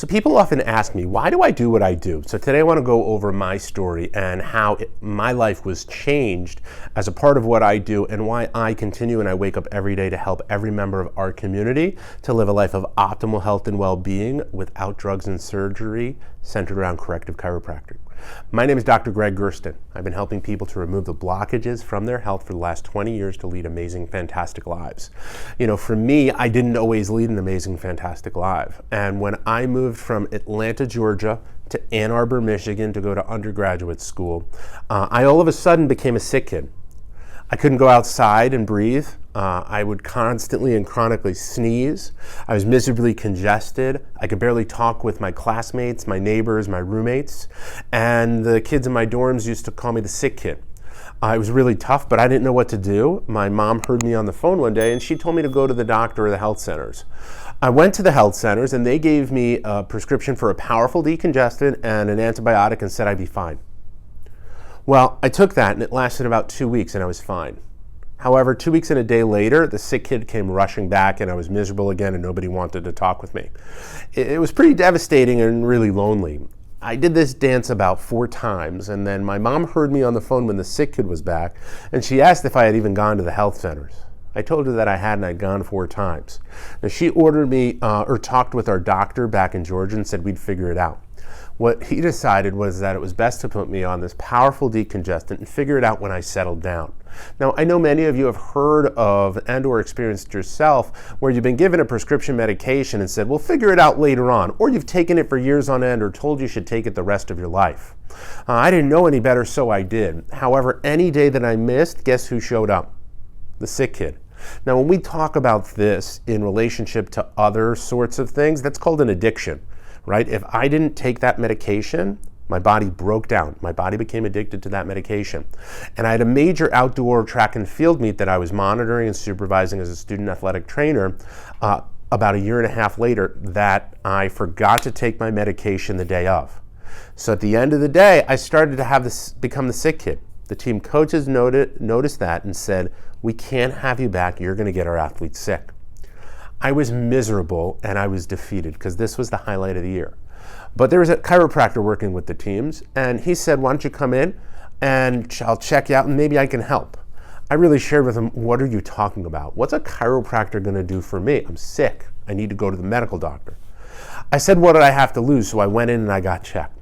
So people often ask me, why do I do what I do? So today I want to go over my story and how my life was changed as a part of what I do and why I continue and I wake up every day to help every member of our community to live a life of optimal health and well-being without drugs and surgery, centered around corrective chiropractic. My name is Dr. Greg Gersten. I've been helping people to remove the blockages from their health for the last 20 years to lead amazing, fantastic lives. For me, I didn't always lead an amazing, fantastic life. And when I moved from Atlanta, Georgia to Ann Arbor, Michigan to go to undergraduate school, I all of a sudden became a sick kid. I couldn't go outside and breathe. I would constantly and chronically sneeze. I was miserably congested. I could barely talk with my classmates, my neighbors, my roommates. And the kids in my dorms used to call me the sick kid. It was really tough, but I didn't know what to do. My mom heard me on the phone one day and she told me to go to the doctor or the health centers. I went to the health centers and they gave me a prescription for a powerful decongestant and an antibiotic and said I'd be fine. Well, I took that and it lasted about 2 weeks and I was fine. However, 2 weeks and a day later, the sick kid came rushing back and I was miserable again and nobody wanted to talk with me. It was pretty devastating and really lonely. I did this dance about 4 times and then my mom heard me on the phone when the sick kid was back and she asked if I had even gone to the health centers. I told her that I had and I'd gone 4 times. Now she ordered me or talked with our doctor back in Georgia and said we'd figure it out. What he decided was that it was best to put me on this powerful decongestant and figure it out when I settled down. Now, I know many of you have heard of and or experienced yourself where you've been given a prescription medication and said, we'll figure it out later on, or you've taken it for years on end or told you should take it the rest of your life. I didn't know any better, so I did. However, any day that I missed, guess who showed up? The sick kid. Now, when we talk about this in relationship to other sorts of things, that's called an addiction. Right? If I didn't take that medication, my body broke down. My body became addicted to that medication. And I had a major outdoor track and field meet that I was monitoring and supervising as a student athletic trainer about a year and a half later that I forgot to take my medication the day of. So at the end of the day, I started to become the sick kid. The team coaches noticed that and said, we can't have you back. You're going to get our athletes sick. I was miserable and I was defeated because this was the highlight of the year. But there was a chiropractor working with the teams and he said, why don't you come in and I'll check you out and maybe I can help. I really shared with him, what are you talking about? What's a chiropractor going to do for me? I'm sick. I need to go to the medical doctor. I said, what did I have to lose? So I went in and I got checked.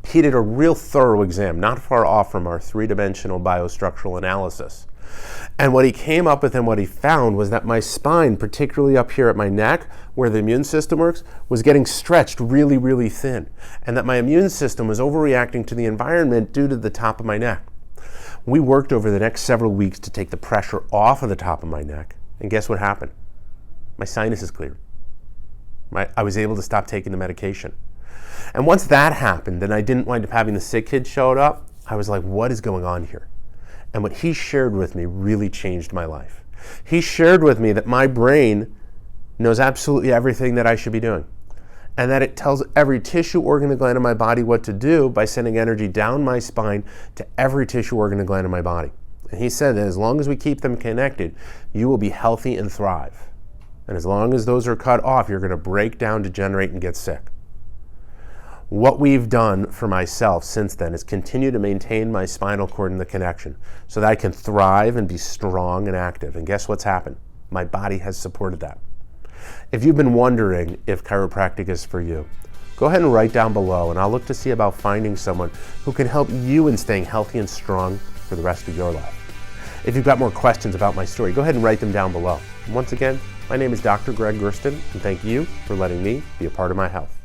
He did a real thorough exam, not far off from our 3-dimensional biostructural analysis. And what he came up with and what he found was that my spine, particularly up here at my neck, where the immune system works, was getting stretched really, really thin. And that my immune system was overreacting to the environment due to the top of my neck. We worked over the next several weeks to take the pressure off of the top of my neck. And guess what happened? My sinuses cleared. I was able to stop taking the medication. And once that happened, and I didn't wind up having the sick kid show up, I was like, what is going on here? And what he shared with me really changed my life. He shared with me that my brain knows absolutely everything that I should be doing. And that it tells every tissue, organ, and gland in my body what to do by sending energy down my spine to every tissue, organ, and gland in my body. And he said that as long as we keep them connected, you will be healthy and thrive. And as long as those are cut off, you're going to break down, degenerate, and get sick. What we've done for myself since then is continue to maintain my spinal cord and the connection so that I can thrive and be strong and active. And guess what's happened? My body has supported that. If you've been wondering if chiropractic is for you, go ahead and write down below and I'll look to see about finding someone who can help you in staying healthy and strong for the rest of your life. If you've got more questions about my story, go ahead and write them down below. And once again, my name is Dr. Greg Gersten and thank you for letting me be a part of my health.